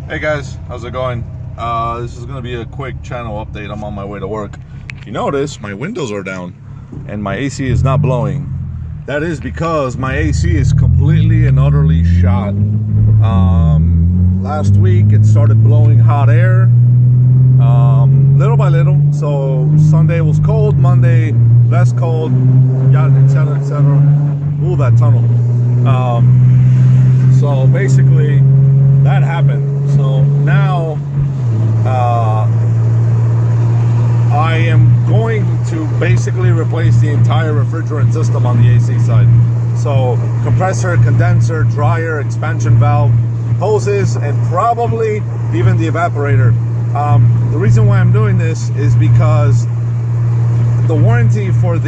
Hey guys, how's it going? This is going to be a quick channel update. I'm on my way to work. If you notice, my windows are down and my AC is not blowing. That is because my AC is completely and utterly shot. Last week it started blowing hot air, little by little. So Sunday was cold, Monday less cold, etc., etc. Ooh, that tunnel. So basically that happened. So now I am going to basically replace the entire refrigerant system on the AC side. So compressor, condenser, dryer, expansion valve, hoses, and probably even the evaporator. The reason why I'm doing this is because the warranty for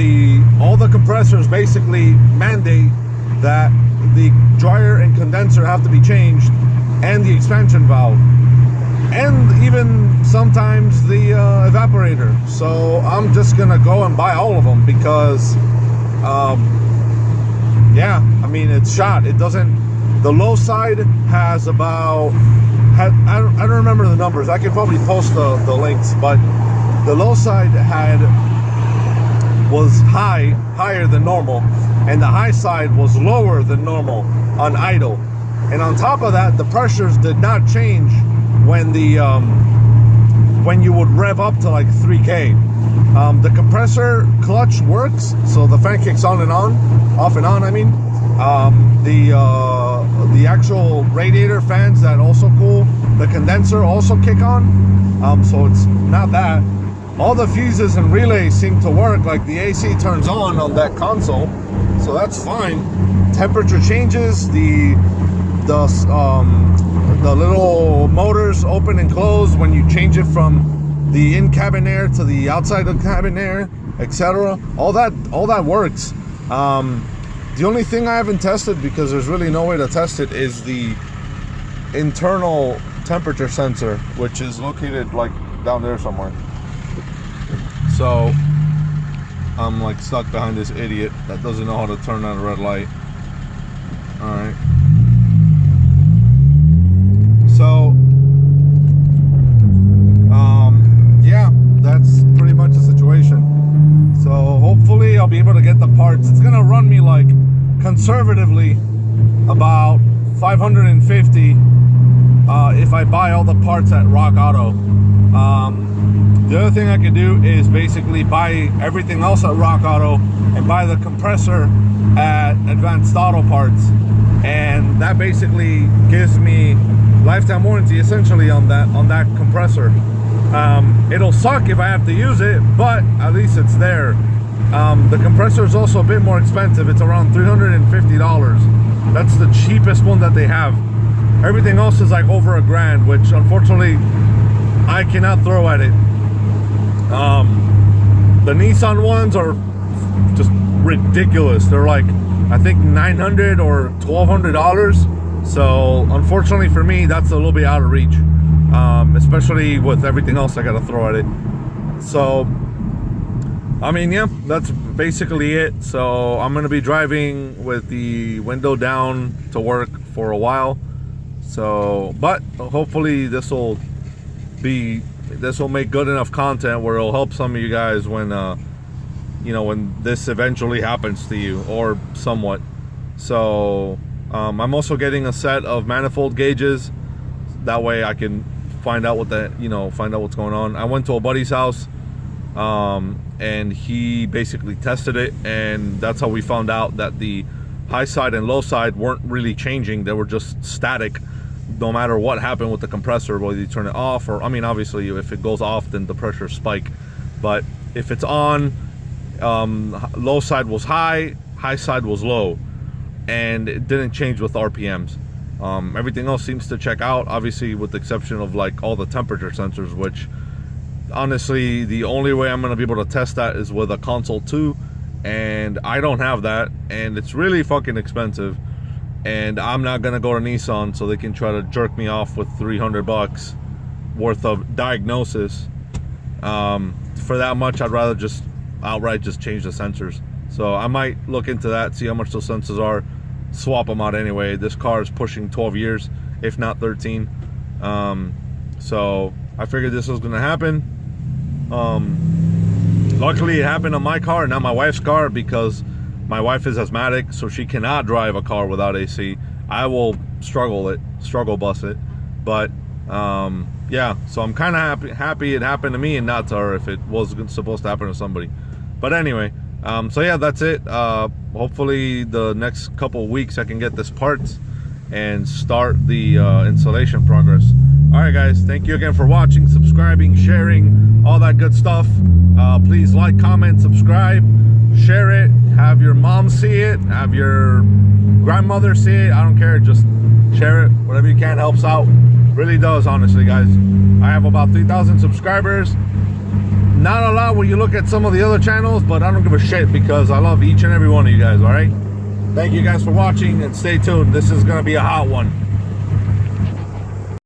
all the compressors basically mandate that the dryer and condenser have to be changed, and the expansion valve, and even sometimes the evaporator. So I'm just gonna go and buy all of them because yeah, I mean, it's shot. It doesn't, the low side has about, I don't remember the numbers. I could probably post the links, but the low side was higher than normal, and the high side was lower than normal on idle. And on top of that, the pressures did not change when when you would rev up to like 3K. The compressor clutch works, so the fan kicks on and on, off and on. I mean, the actual radiator fans that also cool the condenser also kick on. So it's not that. All the fuses and relays seem to work. Like the AC turns on that console, so that's fine. Temperature changes, the little motors open and close when you change it from the in-cabin air to the outside of cabin air, etc. All that works. The only thing I haven't tested, because there's really no way to test it, is the internal temperature sensor, which is located like down there somewhere. So I'm like stuck behind this idiot that doesn't know how to turn on a red light. All right. So, yeah, that's pretty much the situation. So hopefully I'll be able to get the parts. It's gonna run me, like, conservatively about $550 if I buy all the parts at Rock Auto. The other thing I could do is basically buy everything else at Rock Auto and buy the compressor at Advanced Auto Parts, and that basically gives me lifetime warranty essentially on that compressor. It'll suck if I have to use it, but at least it's there. The compressor is also a bit more expensive. It's around $350. That's the cheapest one that they have. Everything else is like over $1,000, which unfortunately I cannot throw at it. The Nissan ones are just ridiculous. They're like, I think $900 or $1,200. So unfortunately for me, that's a little bit out of reach, especially with everything else I gotta throw at it. So I mean, yeah, that's basically it. So I'm gonna be driving with the window down to work for a while. So, but hopefully this will make good enough content where it'll help some of you guys when you know, when this eventually happens to you, or somewhat. So I'm also getting a set of manifold gauges. That way I can find out what's going on. I went to a buddy's house, and he basically tested it, and that's how we found out that the high side and low side weren't really changing. They were just static, no matter what happened with the compressor, whether you turn it off or, I mean, obviously if it goes off, then the pressure spike. But if it's on, low side was high side was low, and it didn't change with RPMs. Everything else seems to check out, obviously with the exception of like all the temperature sensors, which honestly the only way I'm going to be able to test that is with a Console 2, and I don't have that, and it's really fucking expensive, and I'm not going to go to Nissan so they can try to jerk me off with $300 worth of diagnosis. For that much, I'd rather just outright just change the sensors. So I might look into that, see how much those sensors are, swap them out anyway. This car is pushing 12 years, if not 13. So I figured this was gonna happen. Luckily it happened on my car, not my wife's car, because my wife is asthmatic, so she cannot drive a car without AC. I will struggle bus it. But yeah, so I'm kind of happy it happened to me and not to her if it was supposed to happen to somebody. But anyway, so yeah, that's it. Hopefully the next couple of weeks I can get this parts and start the installation progress. All right, guys, thank you again for watching, subscribing, sharing, all that good stuff. Please like, comment, subscribe, share it, have your mom see it, have your grandmother see it. I don't care, just share it. Whatever you can helps out. Really does, honestly, guys. I have about 3,000 subscribers. Not a lot when you look at some of the other channels, but I don't give a shit because I love each and every one of you guys. All right, thank you guys for watching and stay tuned. This is gonna be a hot one.